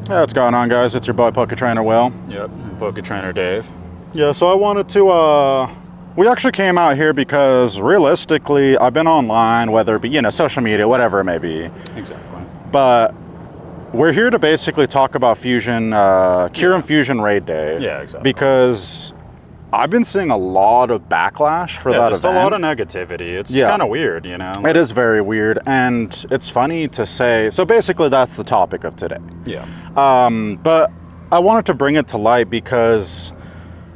Yeah, what's going on, guys? It's your boy Poke Trainer Will. Yep, Poke Trainer Dave. Yeah, so I wanted to, we actually came out here because realistically, I've been online, whether it be, social media, whatever it may be. Exactly. But we're here to basically talk about Fusion, Kyurem Fusion Raid Day. Yeah, exactly. Because I've been seeing a lot of backlash for that just event. a lot of negativity. It's kind of weird, It is very weird, and it's funny to say. So basically, that's the topic of today. Yeah. But I wanted to bring it to light because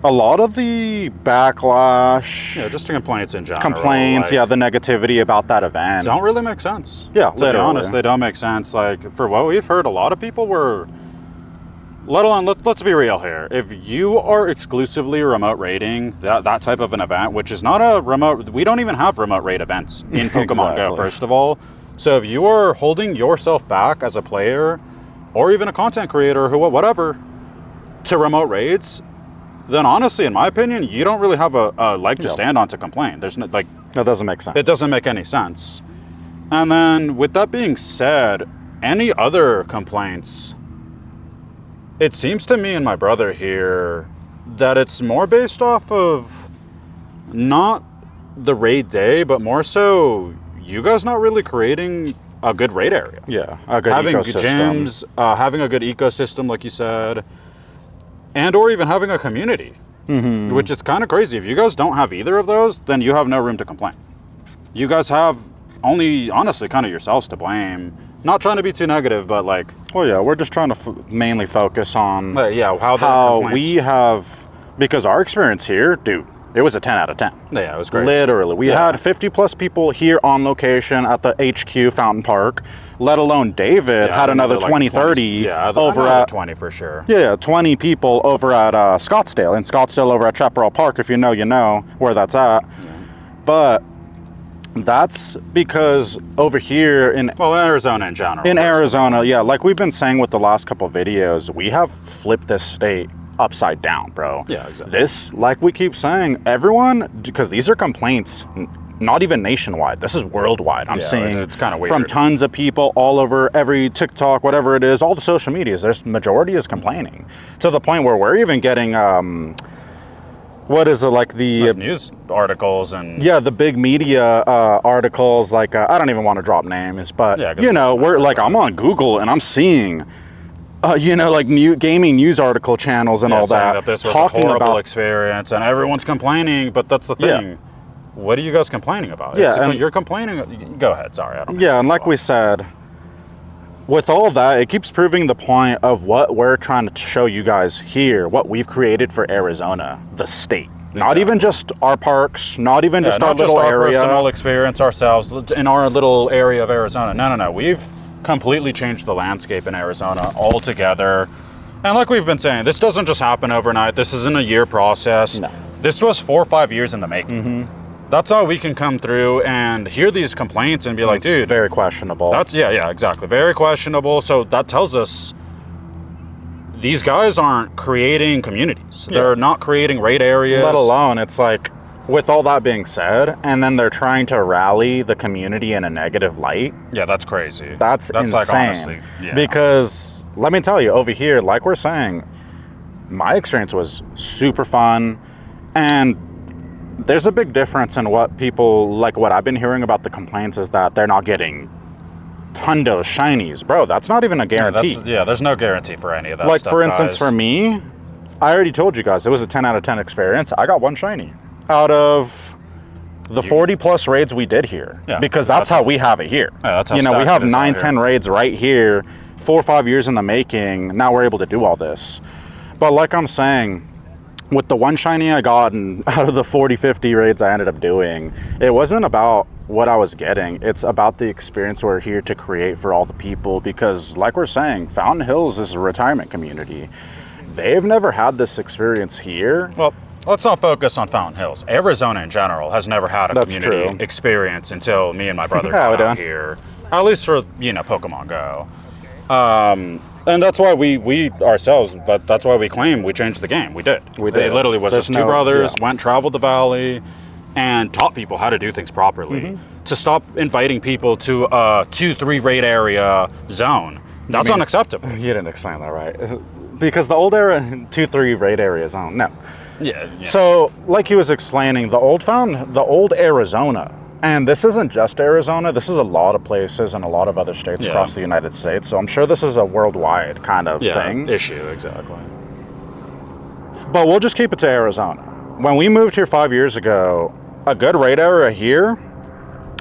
a lot of the backlash, just the complaints in general. complaints, the negativity about that event don't really make sense. Yeah, to be honest, they don't make sense. Like, for what we've heard, a lot of people were. Let alone, let's be real here. If you are exclusively remote raiding that type of an event, which is not a remote, we don't even have remote raid events in Pokemon Go, first of all. So if you are holding yourself back as a player, or even a content creator, whatever, to remote raids, then honestly, in my opinion, you don't really have a leg to stand on to complain. There's no, that doesn't make sense. It doesn't make any sense. And then, with that being said, any other complaints? It seems to me and my brother here that it's more based off of not the raid day, but more so you guys not really creating a good raid area. Yeah, a good having ecosystem. gyms, having a good ecosystem, like you said, and or even having a community, which is kind of crazy. If you guys don't have either of those, then you have no room to complain. You guys have only, honestly, kind of yourselves to blame. Not trying to be too negative, but like... Well, yeah, we're just trying to mainly focus on how we have... Because our experience here, dude, it was a 10 out of 10. Yeah, it was great. Literally. We had 50 plus people here on location at the HQ Fountain Park, let alone David had another 20, 30 over at... 20 for sure. Yeah, 20 people over at Scottsdale. In Scottsdale over at Chaparral Park, if you know where that's at. Yeah. But... that's because over here in Arizona in general. In Arizona, like we've been saying with the last couple of videos, we have flipped this state upside down, bro. Yeah, exactly. This, like we keep saying, everyone, because these are complaints, not even nationwide. This is worldwide. I'm seeing it's kind of weird. From tons of people all over every TikTok, whatever it is, all the social medias. There's majority is complaining to the point where we're even getting. What is it, like the... news articles and... Yeah, the big media articles, like, I don't even want to drop names, but, we're, like, I'm on Google and I'm seeing, like, gaming news article channels and all that. This was a horrible experience and everyone's complaining, but that's the thing. Yeah. What are you guys complaining about? Yeah, you're complaining... Go ahead, sorry. I don't yeah, and like we said... With all that, it keeps proving the point of what we're trying to show you guys here, what we've created for Arizona, the state. Exactly. Not even just our parks, not even just our little area. Our personal experience ourselves in our little area of Arizona. No. We've completely changed the landscape in Arizona altogether. And like we've been saying, this doesn't just happen overnight. This isn't a year process. No. This was 4 or 5 years in the making. That's how we can come through and hear these complaints and be like, dude... very questionable. That's, exactly. Very questionable. So that tells us these guys aren't creating communities. They're not creating raid areas. Let alone, it's like, with all that being said, and then they're trying to rally the community in a negative light. Yeah, that's crazy. That's insane. Like, honestly, because, let me tell you, over here, like we're saying, my experience was super fun, and... there's a big difference in what people, like what I've been hearing about the complaints is that they're not getting hundo shinies. Bro, that's not even a guarantee. There's no guarantee for any of that like, stuff, for instance, for me, I already told you guys, it was a 10 out of 10 experience. I got 1 shiny out of the 40 plus raids we did here. Yeah, because that's how we have it here. Yeah, that's how we have 9, 10 raids right here, 4 or 5 years in the making. Now we're able to do all this. But like I'm saying, with the 1 shiny I got and out of the 40, 50 raids I ended up doing, it wasn't about what I was getting. It's about the experience we're here to create for all the people because, like we're saying, Fountain Hills is a retirement community. They've never had this experience here. Well, let's not focus on Fountain Hills. Arizona in general has never had a community experience until me and my brother got out here. At least for, Pokemon Go. And that's why we ourselves, that's why we claim we changed the game. We did. It literally was just 2 brothers, traveled the valley, and taught people how to do things properly. To stop inviting people to a 2-3 raid area zone That's unacceptable. You didn't explain that right. Because the old era 2-3 raid areas, I don't know. Yeah. So, like he was explaining, the old Arizona, and this isn't just Arizona, this is a lot of places and a lot of other states across the United States, so I'm sure this is a worldwide kind of thing. Issue, exactly. But we'll just keep it to Arizona. When we moved here 5 years ago, a good raid area here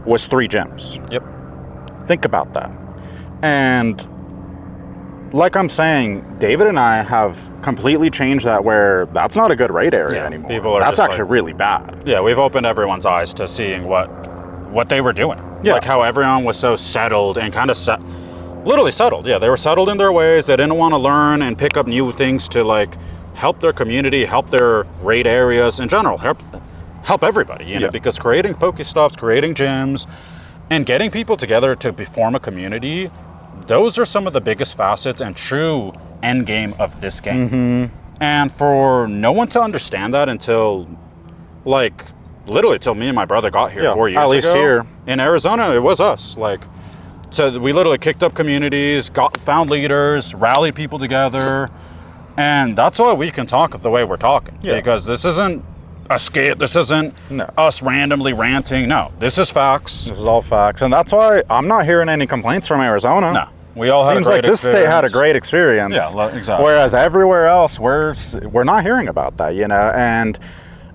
was 3 gyms. Yep. Think about that. And like I'm saying, David and I have completely changed that, where that's not a good raid area anymore. People are that's just actually really bad. Yeah, we've opened everyone's eyes to seeing what they were doing. Yeah. Like how everyone was so settled and kind of literally settled. Yeah, they were settled in their ways. They didn't want to learn and pick up new things to like help their community, help their raid areas in general, help everybody, you know, because creating Pokestops, creating gyms, and getting people together to form a community, those are some of the biggest facets and true end game of this game. Mm-hmm. And for no one to understand that until, like, literally till me and my brother got here 4 years ago. At least here. In Arizona, it was us. Like, so we literally kicked up communities, found leaders, rallied people together. And that's why we can talk the way we're talking. Yeah. Because this isn't a skit. This isn't us randomly ranting. No, this is facts. This is all facts. And that's why I'm not hearing any complaints from Arizona. No. We all had Seems like this state had a great experience. Yeah, exactly. Whereas everywhere else, we're not hearing about that, you know. And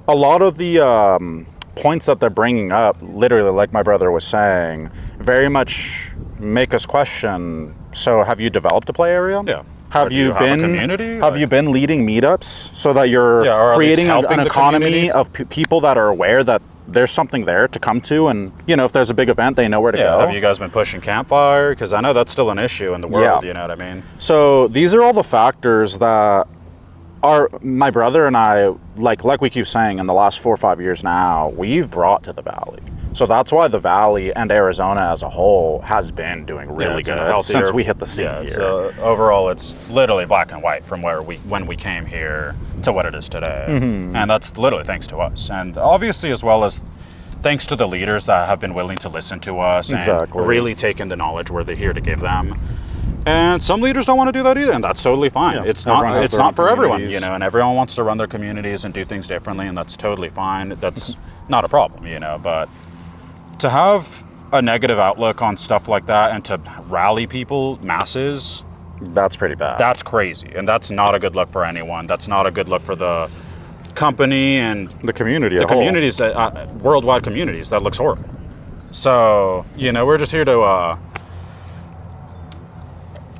a lot of the points that they're bringing up, literally, like my brother was saying, very much make us question. So, have you developed a play area? Yeah. Have you been a community? Have you been leading meetups so that you're creating an economy of people that are aware that there's something there to come to, and you know, if there's a big event, they know where to go. Have you guys been pushing campfire? Because I know that's still an issue in the world. You know what I mean? So these are all the factors that are my brother and I, like we keep saying, in the last 4 or 5 years now, we've brought to the Valley. So that's why the Valley and Arizona as a whole has been doing really good since we hit the scene here. Overall, it's literally black and white from when we came here to what it is today. Mm-hmm. And that's literally thanks to us. And obviously, as well as thanks to the leaders that have been willing to listen to us and really taken the knowledge we're here to give them. And some leaders don't want to do that either, and that's totally fine. Yeah, it's not for everyone, you know, and everyone wants to run their communities and do things differently, and that's totally fine. That's not a problem, you know, but to have a negative outlook on stuff like that and to rally people, masses, that's pretty bad. That's crazy, and that's not a good look for anyone. That's not a good look for the company and the community. The communities that worldwide communities. That looks horrible. So, you know, we're just here to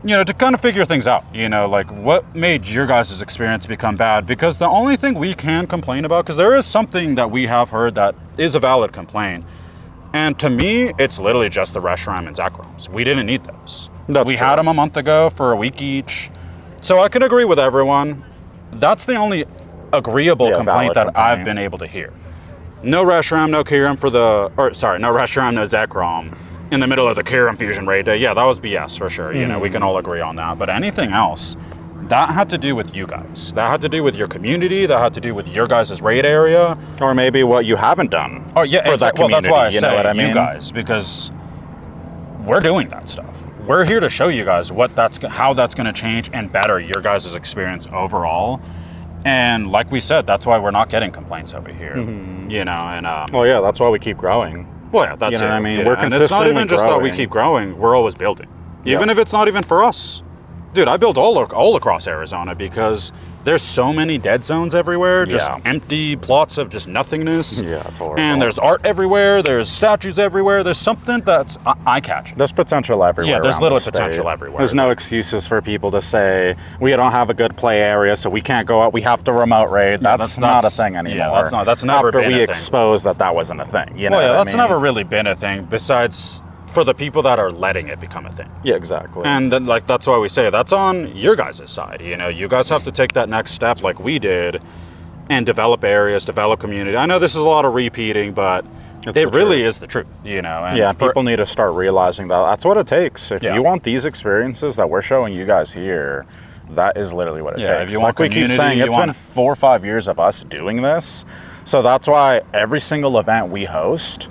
to kind of figure things out, you know, like what made your guys' experience become bad? Because the only thing we can complain about, because there is something that we have heard that is a valid complaint, and to me, it's literally just the Reshiram and Zakrams. We didn't need those. We had them a month ago for a week each. So I can agree with everyone. That's the only agreeable complaint that I've been able to hear. No Reshiram, no Kyurem no Reshiram, no Zakram in the middle of the Kyurem Fusion raid day. Yeah, that was BS for sure. You know, we can all agree on that. But anything else, that had to do with you guys. That had to do with your community. That had to do with your guys' raid area. Or maybe what you haven't done for that community. Well, that's why I say know what I mean? You guys, because we're doing that stuff. We're here to show you guys how that's going to change and better your guys' experience overall. And like we said, that's why we're not getting complaints over here. Mm-hmm. You know, and well, yeah, that's why we keep growing. Well, yeah, that's you know what I mean. We're consistently. And it's not even just that we keep growing; we're always building. Even if it's not even for us, dude. I build all across Arizona because there's so many dead zones everywhere, just empty plots of just nothingness. Yeah, it's horrible. And there's art everywhere. There's statues everywhere. There's something that's eye-catching. There's potential everywhere. Yeah, there's literally potential everywhere. There's no excuses for people to say we don't have a good play area, so we can't go out. We have to remote raid. That's not a thing anymore. Yeah, that's never been a thing. After we exposed that wasn't a thing. You know that's never really been a thing. Besides, for the people that are letting it become a thing. Yeah, exactly. And then, like, that's why we say that's on your guys' side. You know, you guys have to take that next step like we did and develop areas, develop community. I know this is a lot of repeating, but it really is the truth, you know. And people need to start realizing that that's what it takes. If you want these experiences that we're showing you guys here, that is literally what it takes. If you want we keep saying, it's been 4 or 5 years of us doing this. So that's why every single event we host,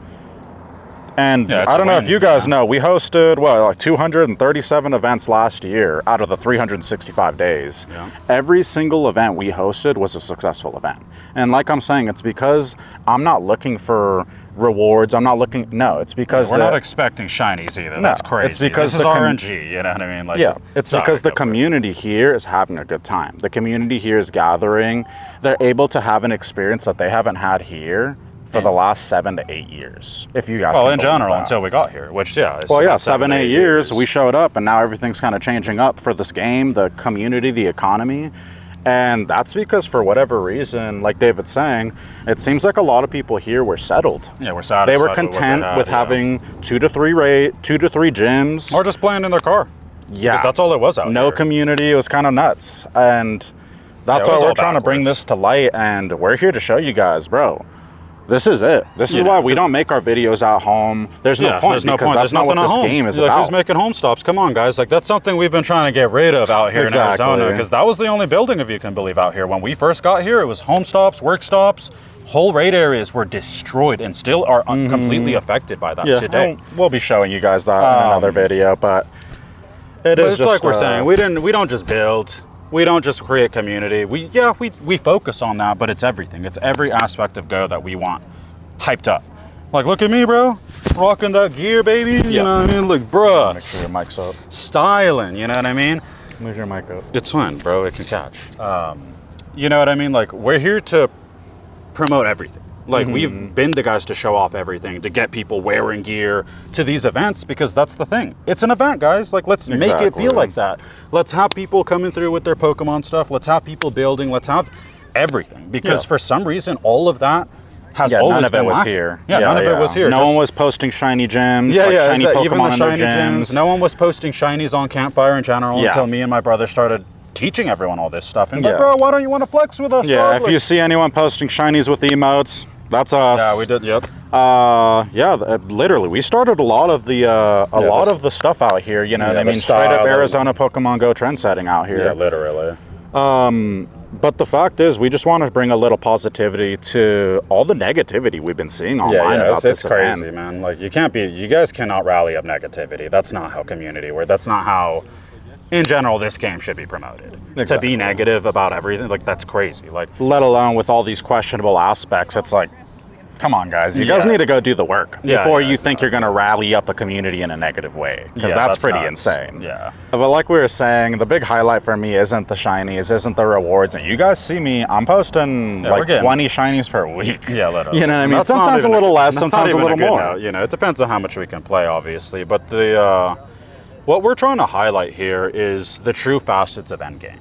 And Yeah, it's I a don't know win, if you guys yeah. know, we hosted, like 237 events last year out of the 365 days. Yeah. Every single event we hosted was a successful event. And like I'm saying, it's because I'm not looking for rewards. I'm not looking, no, it's because We're not expecting shinies either. No, That's crazy. it's because this is the RNG, you know what I mean? Like, yeah, it's sorry, because the go for it. community here is having a good time. The community here is gathering. They're able to have an experience that they haven't had here for the last 7 to 8 years. If you guys Well, can in believe general, that. until we got here, which, yeah. Is Well, yeah, about 7, 8 years, we showed up, and now everything's kind of changing up for this game, the community, the economy. And that's because for whatever reason, like David's saying, it seems like a lot of people here were settled. Yeah, we're satisfied. They were with what they content had, with yeah. having 2 to 3 gyms. Or just playing in their car. Yeah. Because that's all it was out No here. community. It was kind of nuts. And that's Yeah, it was why we're all trying to bring backwards. this to light. And we're here to show you guys, bro. This is it. This is You know, why we 'cause- don't make our videos at home. There's no Yeah, point there's no because point. that's There's not what nothing this at home. game is Like, about. who's making home stops? Come on, guys. Like, that's something we've been trying to get rid of out here Exactly. in Arizona, because that was the only building, if you can believe, out here. When we first got here, it was home stops, work stops. Whole raid areas were destroyed and still are completely affected by that Yeah, today. we'll be showing you guys that in another video, but it But is it's just like we're saying, we don't just build, we don't just create community. We focus on that, but it's everything. It's every aspect of Go that we want hyped up. Like, look at me, bro, rocking that gear, baby. You know what I mean? Like, bruh, Make sure your mic's up. styling. You know what I mean? Move your mic up. It's fine, bro. It can catch. You know what I mean? Like, we're here to promote everything. Like, we've been the guys to show off everything, to get people wearing gear to these events, because that's the thing. It's an event, guys. Like, let's make it Exactly. feel like that. Let's have people coming through with their Pokemon stuff. Let's have people building. Let's have everything. Because Yeah. for some reason, all of that has Yeah, always none of been it was lacking. here. Yeah, none of it was here. No Just- one was posting shiny gems, yeah, like yeah, shiny exactly. Pokemon Even the in their shiny gyms. No one was posting shinies on Campfire in general Yeah. until me and my brother started teaching everyone all this stuff. And like, Yeah. bro, why don't you want to flex with us? Yeah, dog? if Like- you see anyone posting shinies with emotes, that's us. Yeah, we did. Yep. Literally, we started a lot of the of the stuff out here. You know what I the mean? Straight up style, Arizona Pokemon Go trend setting out here. literally. But the fact is, we just want to bring a little positivity to all the negativity we've been seeing online about it's this crazy, event. man. Like, you guys cannot rally up negativity. That's not how community works. That's not how, in general, this game should be promoted. To Exactly. be negative about everything, like, that's crazy. Like, Let alone with all these questionable aspects, it's like, come on, guys. You guys Yeah. need to go do the work Yeah, before yeah, you think you're going to rally up a community in a negative way, because that's pretty nuts. insane. Yeah. But like we were saying, the big highlight for me isn't the shinies, isn't the rewards. And you guys see me, I'm posting we're like getting- 20 shinies per week. Yeah, literally. You know what I mean? That's not Sometimes a even little less, that's not sometimes a even little good more. note. You know, it depends on how much we can play, obviously. But the what we're trying to highlight here is the true facets of endgame.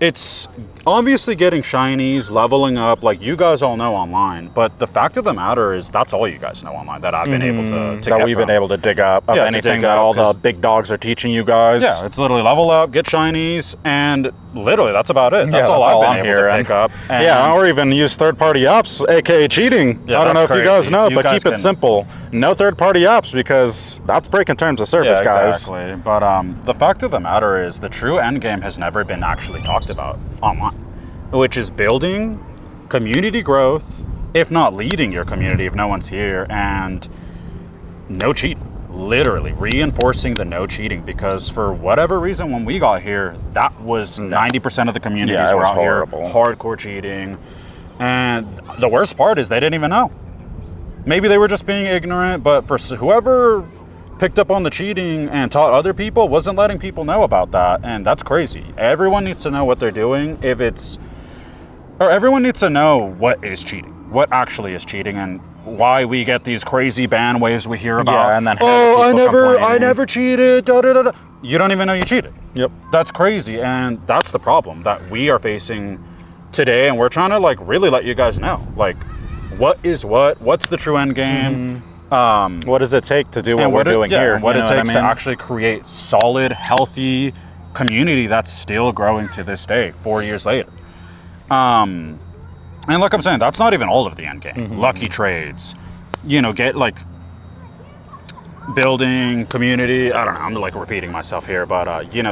It's obviously getting shinies, leveling up, like you guys all know online. But the fact of the matter is, that's all you guys know online that I've been able to That get we've from. been able to dig up of Yeah, to anything dig that up, all the 'cause- big dogs are teaching you guys. Yeah, it's literally level up, get shinies, and literally that's about it. That's Yeah, all that's all I've I'm been able here, to and- pick up. And Yeah, or even use third-party apps, aka cheating. Yeah, I don't know if that's you guys crazy. know, You but guys keep it can- simple. No third-party apps, because that's breaking terms of service, guys. Exactly. But the fact of the matter is, the true end game has never been actually talked about online, which is building community growth, if not leading your community if no one's here, and no cheating. Literally reinforcing the no cheating, because for whatever reason, when we got here, that was 90% of the communities Yeah, it were was out horrible. here hardcore cheating. And the worst part is they didn't even know. Maybe they were just being ignorant, but for whoever picked up on the cheating and taught other people, wasn't letting people know about that, and that's crazy. Everyone needs to know what they're doing. Everyone needs to know what is cheating, what actually is cheating, and why we get these crazy ban waves we hear about. Yeah, and then oh, I people never complaining. cheated. Da, da, da, da. You don't even know you cheated. Yep. That's crazy, and that's the problem that we are facing today, and we're trying to like really let you guys know, like, what is what's the true end game, What does it take to do what and we're doing here? and what You it know takes I to mean? actually create solid, healthy community that's still growing to this day, 4 years later. And like I'm saying, that's not even all of the end game. Mm-hmm. Lucky trades, get like building community. I don't know, I'm like repeating myself here, but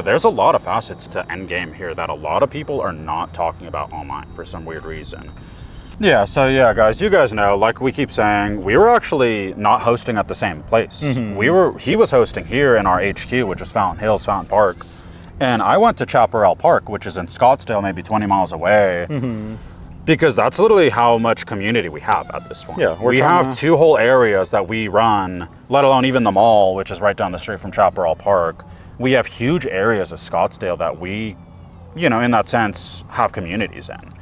there's a lot of facets to end game here that a lot of people are not talking about online for some weird reason. Yeah, so yeah, guys, you guys know, like we keep saying, we were actually not hosting at the same place. He was hosting here in our HQ, which is Fountain Hills, Fountain Park. And I went to Chaparral Park, which is in Scottsdale, maybe 20 miles away. Because that's literally how much community we have at this point. Yeah, we have 2 whole areas that we run, let alone even the mall, which is right down the street from Chaparral Park. We have huge areas of Scottsdale that we, you know, in that sense, have communities in.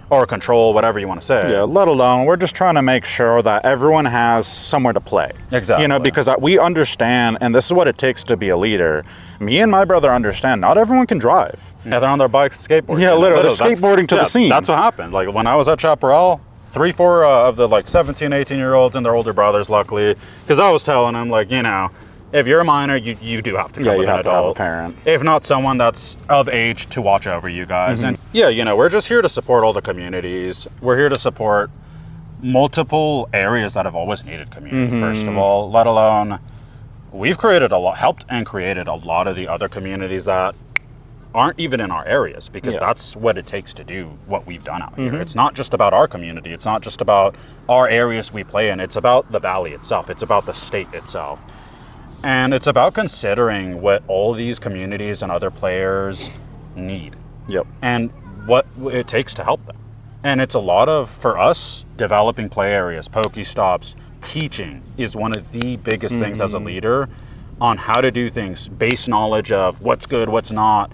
Or control, whatever you want to say. Yeah, let alone, we're just trying to make sure that everyone has somewhere to play. Exactly. You know, because we understand, and this is what it takes to be a leader. Me and my brother understand, not everyone can drive. Yeah, they're on their bikes, skateboarding. Yeah, literally, skateboarding to the scene. That's what happened. Like, when I was at Chaparral, 3-4 of the, like, 17, 18-year-olds and their older brothers, luckily, because I was telling them, like, you know, if you're a minor, you do have to come with an adult. To have a parent. If not someone that's of age to watch over you guys. And yeah, you know, we're just here to support all the communities. We're here to support multiple areas that have always needed community, first of all, let alone we've helped and created a lot of the other communities that aren't even in our areas, because that's what it takes to do what we've done out here. It's not just about our community. It's not just about our areas we play in. It's about the valley itself. It's about the state itself. And it's about considering what all these communities and other players need. Yep. And what it takes to help them. And it's a lot of, for us, developing play areas, Pokestops, teaching is one of the biggest things as a leader on how to do things, base knowledge of what's good, what's not,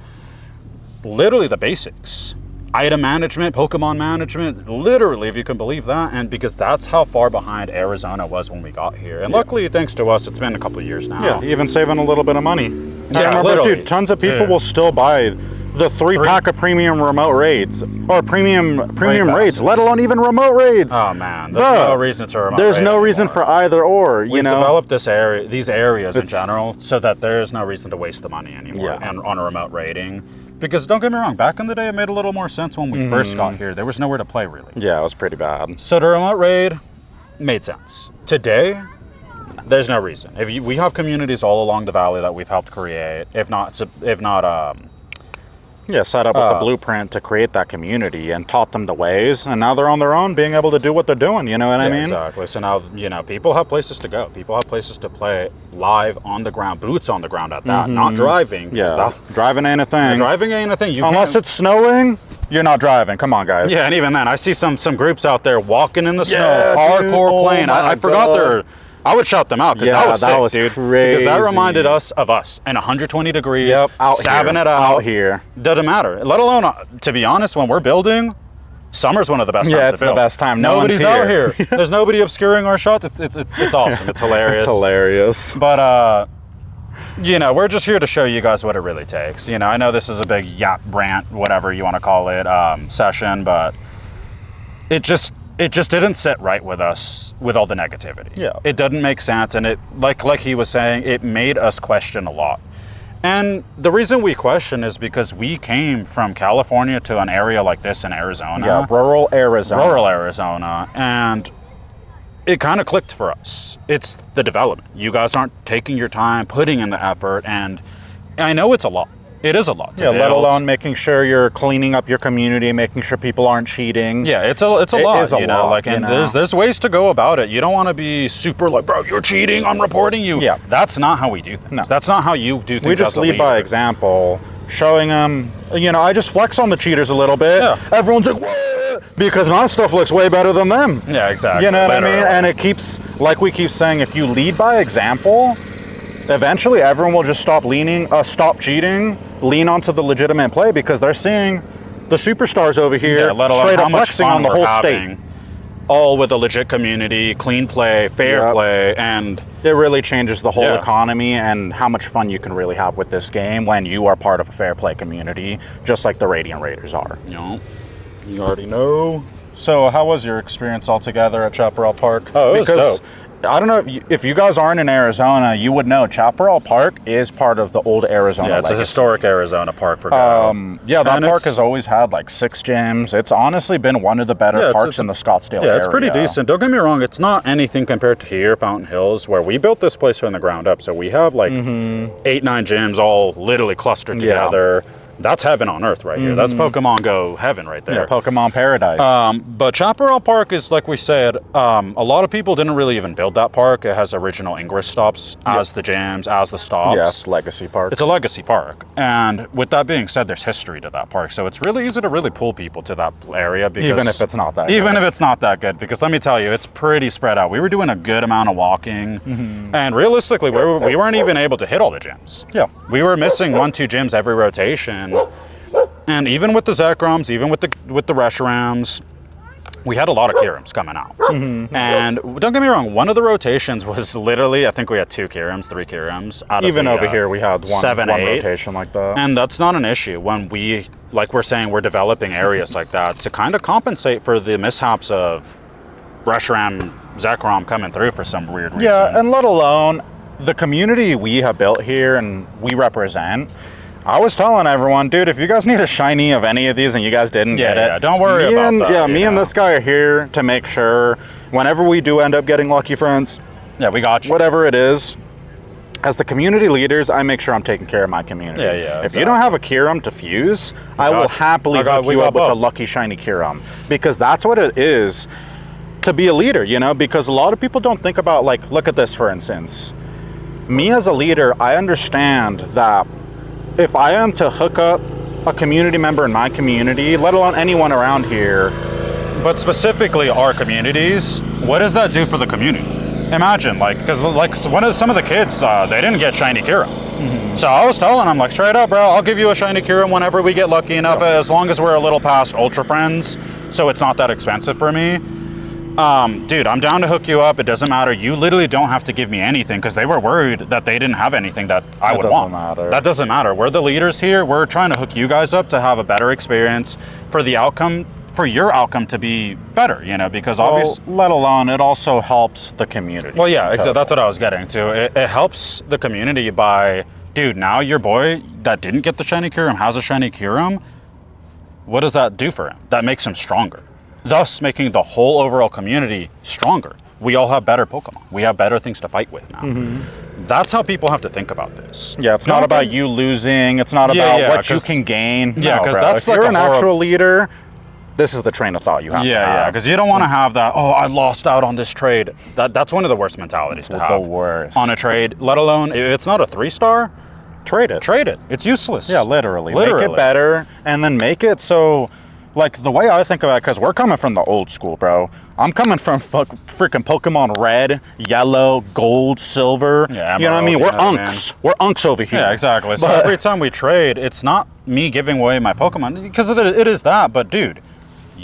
literally the basics. Item management, Pokemon management, literally, if you can believe that. And because that's how far behind Arizona was when we got here. And luckily, thanks to us, it's been a couple of years now. Yeah, even saving a little bit of money. Yeah, remember, literally. dude, tons of people will still buy the 3-pack of premium remote raids or premium raids, let alone even remote raids. Oh man, there's no reason to remote There's raid no reason anymore. for either or. We've developed these areas in general, so that there is no reason to waste the money anymore and on a remote raiding. Because don't get me wrong, back in the day, it made a little more sense when we first got here. There was nowhere to play, really. Yeah, it was pretty bad. So the remote raid made sense. Today, there's no reason. We have communities all along the valley that we've helped create, if not set up with the blueprint to create that community and taught them the ways, and now they're on their own, being able to do what they're doing. You know what I mean? Exactly. So now, you know, people have places to go. People have places to play live on the ground, boots on the ground at that, not driving. Yeah, driving ain't a thing. Driving ain't a thing. Unless it's snowing, you're not driving. Come on, guys. Yeah, and even then, I see some groups out there walking in the snow, hardcore playing. I forgot their. I would shout them out because that was sick, dude. Crazy. Because that reminded us of us in 120 degrees, stabbing it out here. Doesn't matter. Let alone, to be honest, when we're building, summer's one of the best times to build. Yeah, it's the best time. Nobody's out here. There's nobody obscuring our shots. It's awesome. It's hilarious. It's hilarious. But you know, we're just here to show you guys what it really takes. You know, I know this is a big yap rant, whatever you want to call it, session, but it just didn't sit right with us with all the negativity. Yeah. It doesn't make sense, and it like he was saying, it made us question a lot. And the reason we question is because we came from California to an area like this in Arizona. Yeah, rural Arizona, and it kind of clicked for us. It's the development. You guys aren't taking your time, putting in the effort, and I know it's a lot. It is a lot. Yeah, let alone making sure you're cleaning up your community, making sure people aren't cheating. Yeah, it's a lot. Is a you know, lot, like, and there's ways to go about it. You don't want to be super like, bro, you're cheating, I'm reporting you. Yeah, that's not how we do things. No. That's not how you do things. We just lead by example, showing them. You know, I just flex on the cheaters a little bit. Yeah. Everyone's like, whoa, because my stuff looks way better than them. Yeah, exactly. You know what I mean? And it keeps, like we keep saying, if you lead by example, eventually everyone will just stop cheating, lean onto the legitimate play, because they're seeing the superstars over here straight up flexing on the whole state. All with a legit community, clean play, fair play, and it really changes the whole economy and how much fun you can really have with this game when you are part of a fair play community, just like the Radiant Raiders are. You know, you already know. So how was your experience altogether at Chaparral Park? Oh, it was dope. I don't know if you guys aren't in Arizona, you would know Chaparral Park is part of the old Arizona legacy. a historic Arizona park for Go. Yeah, that park has always had like 6 gyms. It's honestly been one of the better parks in the Scottsdale area. Yeah, it's pretty decent. Don't get me wrong, it's not anything compared to here, Fountain Hills, where we built this place from the ground up. So we have like 8-9 gyms all literally clustered together. That's heaven on earth right here. That's Pokemon Go heaven right there. Yeah, Pokemon Paradise. But Chaparral Park is, like we said, a lot of people didn't really even build that park. It has original Ingress stops as the gyms, as the stops. Yes, Legacy Park. It's a legacy park. And with that being said, there's history to that park. So it's really easy to really pull people to that area. Because even if it's not that Even good. if it's not that good. Because let me tell you, it's pretty spread out. We were doing a good amount of walking. And realistically, we weren't even able to hit all the gyms. Yeah. We were missing 1-2 gyms every rotation. And even with the Zekroms, even with the Reshurams, we had a lot of Kyurems coming out. And don't get me wrong, one of the rotations was literally, I think we had 2 Kyurems, 3 Kyurems. Even over here, we had one 7, 8 rotation like that. And that's not an issue when we, like we're saying, we're developing areas like that to kind of compensate for the mishaps of Reshuram, Zekrom coming through for some weird reason. Yeah, and let alone the community we have built here and we represent. I was telling everyone, dude, if you guys need a shiny of any of these and you guys didn't get it, don't worry about that. Yeah, me and this guy are here to make sure whenever we do end up getting lucky friends, yeah, we got you. whatever it is, as the community leaders, I make sure I'm taking care of my community. Yeah, yeah, If you don't have a Kyurem to fuse, I will happily hook you up with a lucky shiny Kyurem, because that's what it is to be a leader, you know, because a lot of people don't think about, like, look at this, for instance. Me as a leader, I understand that if I am to hook up a community member in my community, let alone anyone around here. But specifically our communities, what does that do for the community? Imagine, like, because like some of the kids, they didn't get shiny Kyurem. So I was telling them, like, straight up, bro, I'll give you a shiny Kyurem whenever we get lucky enough, as long as we're a little past Ultra Friends, so it's not that expensive for me. Dude, I'm down to hook you up. It doesn't matter. You literally don't have to give me anything, because they were worried that they didn't have anything that I would want. That doesn't matter. We're the leaders here. We're trying to hook you guys up to have a better experience for the outcome, for your outcome to be better, you know, because obviously... let alone, it also helps the community. Well, yeah, exactly. That's what I was getting to. It helps the community by, dude, now your boy that didn't get the shiny Kyurem has a shiny Kyurem. What does that do for him? That makes him stronger, thus making the whole overall community stronger. We all have better Pokemon. We have better things to fight with now. That's how people have to think about this. Yeah, it's not about you losing. It's not about what you can gain. Yeah, because that's if like you're an actual leader, this is the train of thought you have to have. Yeah, because you don't want to have that, oh, I lost out on this trade. That's one of the worst mentalities to have. The worst. On a trade, let alone, if it's not a 3-star, trade it. Trade it. It's useless. Yeah, literally. Make it better, and then make it so, like, the way I think about it, because we're coming from the old school, bro. I'm coming from freaking Pokemon Red, Yellow, Gold, Silver. Yeah, you know what I mean? We're unks. We're unks over here. Yeah, exactly. So every time we trade, it's not me giving away my Pokemon, because it is that, but dude,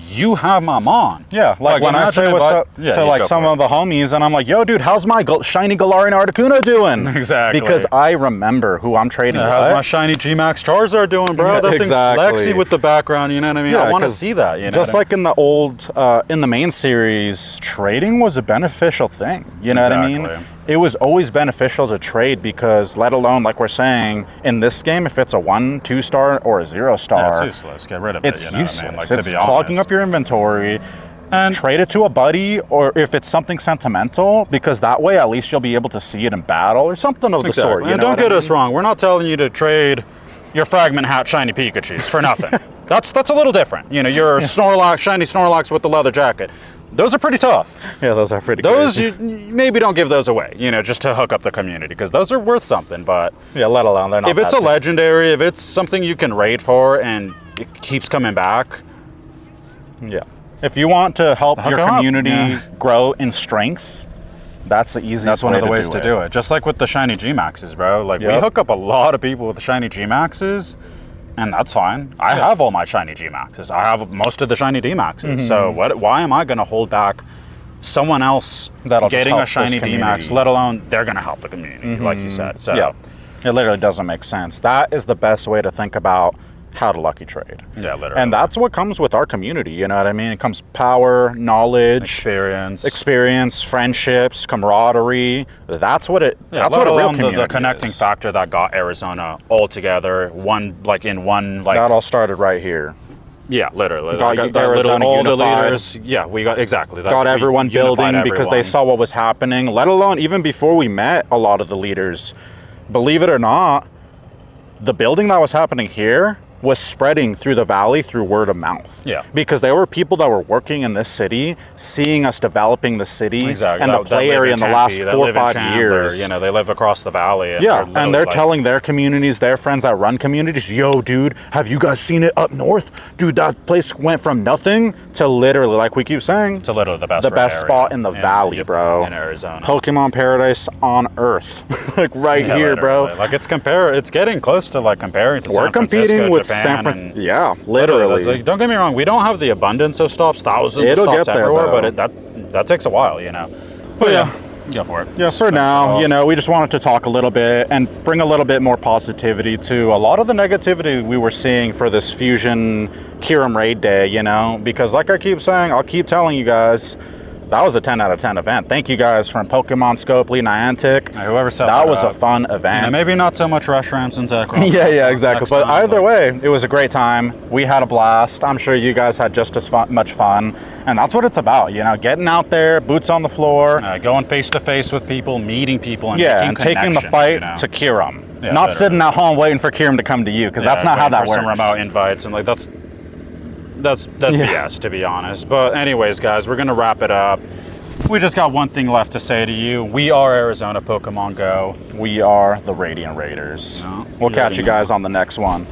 you have my Mon. Yeah, like when I say what's up to like some of the homies, and I'm like, yo, dude, how's my shiny Galarian Articuno doing? Exactly. Because I remember who I'm trading with. How's my shiny G-Max Charizard doing, bro? That thing's Lexi with the background, you know what I mean? I want to see that, you know. Just like in the old, in the main series, trading was a beneficial thing. You know what I mean? It was always beneficial to trade, because let alone, like we're saying, in this game, if it's a 1, 2-star or a 0-star, it's useless. Get rid of it. It's useless. I mean? Like, it's clogging up your inventory. And trade it to a buddy, or if it's something sentimental, because that way at least you'll be able to see it in battle or something of the sort. You and know don't get us wrong. We're not telling you to trade your Fragment Hat shiny Pikachus for nothing. That's a little different. You know, your Snorlax, shiny Snorlax with the leather jacket. Those are pretty tough. Yeah, those are pretty Those, crazy. you maybe don't give those away, you know, just to hook up the community, because those are worth something, but... Yeah, let alone they're not. If it's a legendary, if it's something you can raid for and it keeps coming back... Yeah. If you want to help your community grow in strength, that's the easiest way to do it. That's one of the ways to do it. Just like with the shiny G-Maxes, bro. Like, we hook up a lot of people with the shiny G-Maxes, and that's fine. I have all my shiny G-Maxes. I have most of the shiny D-Maxes. So why am I going to hold back someone else getting a shiny D-Max, let alone they're going to help the community, like you said. So yeah, it literally doesn't make sense. That is the best way to think about how to lucky trade. Yeah, literally. And that's what comes with our community, you know what I mean? It comes power, knowledge, experience, friendships, camaraderie. That's what it, that's what a real community the connecting factor that got Arizona all together, that all started right here. Yeah, literally. Got Arizona all unified. The leaders. Yeah, we got exactly that. Got everyone building because they saw what was happening. Let alone even before we met a lot of the leaders, believe it or not, the building that was happening here was spreading through the valley through word of mouth. Yeah. Because there were people that were working in this city, seeing us developing the city Exactly. and the play area in the last Tempe, 4 or 5 years. You know, they live across the valley. And Yeah, and they're like, telling their communities, their friends that run communities, yo, dude, have you guys seen it up north? Dude, that place went from nothing to literally, like we keep saying, to literally the best spot in the valley, bro. In Arizona. Pokemon paradise on Earth. Like right Yeah, here, bro. literally. Like it's getting close to like comparing to We're San Francisco, competing with Japan, San Francisco. and Yeah, literally. like, don't get me wrong, we don't have the abundance of stops, thousands It'll of stops get there, everywhere, though. but that takes a while, you know. But yeah, go for it. Yeah, for now, you know, we just wanted to talk a little bit and bring a little bit more positivity to a lot of the negativity we were seeing for this Fusion Kyurem raid day, you know, because like I keep saying, I'll keep telling you guys, that was a 10 out of 10 event. Thank you guys from Pokemon Scope, Lee Niantic. Whoever set that was up. a fun event. You know, maybe not so much Rush Ramps and Tech. Yeah, exactly. But either way, it was a great time. We had a blast. I'm sure you guys had just as much fun. And that's what it's about, you know, getting out there, boots on the floor. Going face to face with people, meeting people, and yeah, making and taking the connections, fight you know? to Kyurem. Yeah, not literally. sitting at home waiting for Kyurem to come to you, because that's not how that works. Some remote invites, and like that's BS, to be honest. But anyways, guys, we're gonna wrap it up. We just got one thing left to say to you. We are Arizona Pokemon Go. We are the Radiant Raiders. No, We'll you catch already you know. guys on the next one.